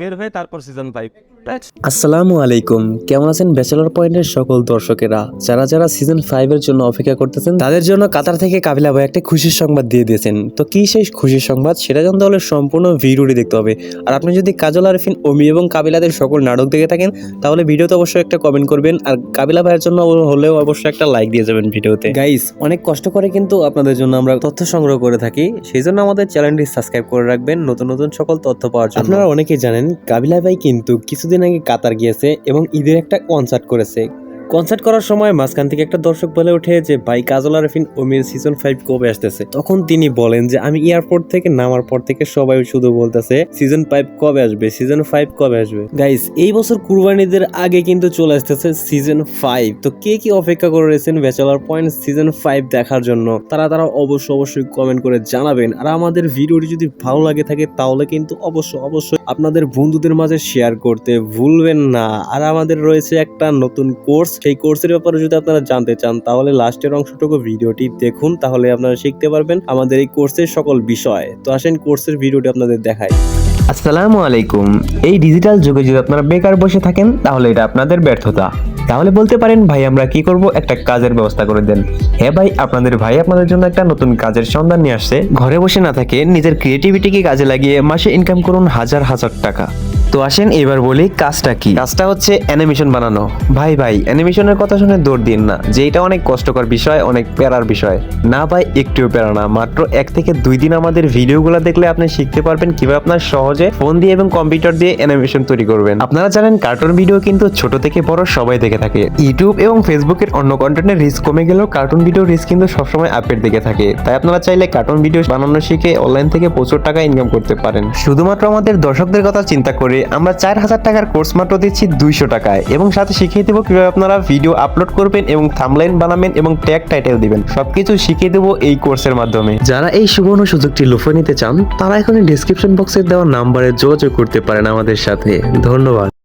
বের হয়ে তারপর সিজন 5। আসসালামু আলাইকুম, কেমন আছেন ব্যাচেলর পয়েন্টের সকল দর্শকেরা? যারা যারা সিজন 5 এর জন্য অপেক্ষা করতেছেন তাদের জন্য কাতার থেকে কাবিলা ভাই একটা খুশির সংবাদ দিয়ে দিয়েছেন। তো কি সেই খুশির সংবাদ সেটা জানতে হলে সম্পূর্ণ ভিডিওটি দেখতে হবে। আর আপনি যদি কাজল আরিফিন, অমি এবং কাবিলাদের সকল নাটক দেখে থাকেন তাহলে ভিডিওতে অবশ্যই একটা কমেন্ট করবেন, আর কাবিলা ভাইয়ের জন্য হলেও অবশ্যই একটা লাইক দিয়ে যাবেন ভিডিওতে। গাইস, অনেক কষ্ট করে কিন্তু আপনাদের জন্য আমরা তথ্য সংগ্রহ করে থাকি, সেই জন্য আমাদের চ্যানেলটি সাবস্ক্রাইব করে রাখবেন নতুন নতুন সকল তথ্য পাওয়ার জন্য। আপনারা অনেকেই জানেন কাবিলা ভাই কিন্তু কিছুদিন আগে কাতার গিয়েছে এবং ঈদের একটা কনসার্ট করেছে। কনসার্ট করার সময় মাঝখান থেকে একটা দর্শক বলে ওঠে যে ভাই কাজল আরিফিন ওমির সিজন 5 কবে আসতেছে। তখন তিনি বলেন যে আমি এয়ারপোর্ট থেকে নামার পর থেকে সবাই শুধু বলতেছে সিজন 5 কবে আসবে, সিজন 5 কবে আসবে। গাইস, এই বছর কুরবানিদের আগে কিন্তু চলে আসতেছে সিজন 5। তো কে কি অপেক্ষা করে রয়েছেন ব্যাচেলর পয়েন্ট সিজন 5 দেখার জন্য তারা অবশ্যই কমেন্ট করে জানাবেন। আর আমাদের ভিডিওটি যদি ভালো লাগে থাকে তাহলে কিন্তু অবশ্যই আপনাদের বন্ধুদের মাঝে শেয়ার করতে ভুলবেন না। আর আমাদের রয়েছে একটা নতুন কোর্স, সেই কোর্সের ব্যাপারে যদি আপনারা জানতে চান তাহলে লাস্টের অংশটুকু ভিডিওটি দেখুন, তাহলে আপনারা শিখতে পারবেন আমাদের এই কোর্সের সকল বিষয়। তো আসেন কোর্সের ভিডিওটি আপনাদের দেখাই। আসসালামু আলাইকুম। এই ডিজিটাল যুগে যদি আপনারা বেকার বসে থাকেন তাহলে এটা আপনাদের ব্যর্থতা। তাহলে বলতে পারেন ভাই আমরা কি করব, একটা কাজের ব্যবস্থা করে দেন। হ্যাঁ ভাই, আপনাদের ভাই আপনাদের জন্য একটা নতুন কাজের সন্ধান নিয়ে আসছে। ঘরে বসে না থাকে নিজের ক্রিয়েটিভিটিকে কাজে লাগিয়ে মাসে ইনকাম করুন হাজার টাকা। তো আসেন এবার বলি কাজটা কি। কাজটা হচ্ছে অ্যানিমেশন বানানো। ভাই অ্যানিমেশনের কথা শুনে দৌড় দিন না যে এটা অনেক কষ্টকর বিষয়, অনেক প্যারার বিষয়। না ভাই, একটুও প্যারা না। মাত্র 1 থেকে 2 দিন আমাদের ভিডিওগুলো দেখলে আপনি শিখতে পারবেন কিভাবে আপনার সহজে ফোন দিয়ে এবং কম্পিউটার দিয়ে অ্যানিমেশন তৈরি করবেন। আপনারা জানেন কার্টুন ভিডিও কিন্তু ছোট থেকে বড় সবাই দেখে থাকে। ইউটিউব এবং ফেসবুকের অন্য কন্টেন্টের রিস্ক কমে গেলেও কার্টুন ভিডিও রিস্ক কিন্তু সবসময় আপের দিকে থাকে। তাই আপনারা চাইলে কার্টুন ভিডিও বানানো শিখে অনলাইন থেকে প্রচুর টাকা ইনকাম করতে পারেন। শুধুমাত্র আমাদের দর্শকদের কথা চিন্তা করে আমরা 4000 টাকার কোর্স মাত্র দিচ্ছি 200 টাকায়, এবং সাথে শিখিয়ে দেবো কিভাবে আপনারা ভিডিও আপলোড করবেন এবং থাম্বনেইল বানাবেন এবং ট্যাগ টাইটেল দিবেন। সবকিছু শিখিয়ে দেবো এই কোর্সের মাধ্যমে। যারা এই সুবর্ণ সুযোগটি লুফে নিতে চান তারা এখন ডেসক্রিপশন বক্সে দেওয়া নাম্বারে যোগাযোগ করতে পারেন আমাদের সাথে। ধন্যবাদ।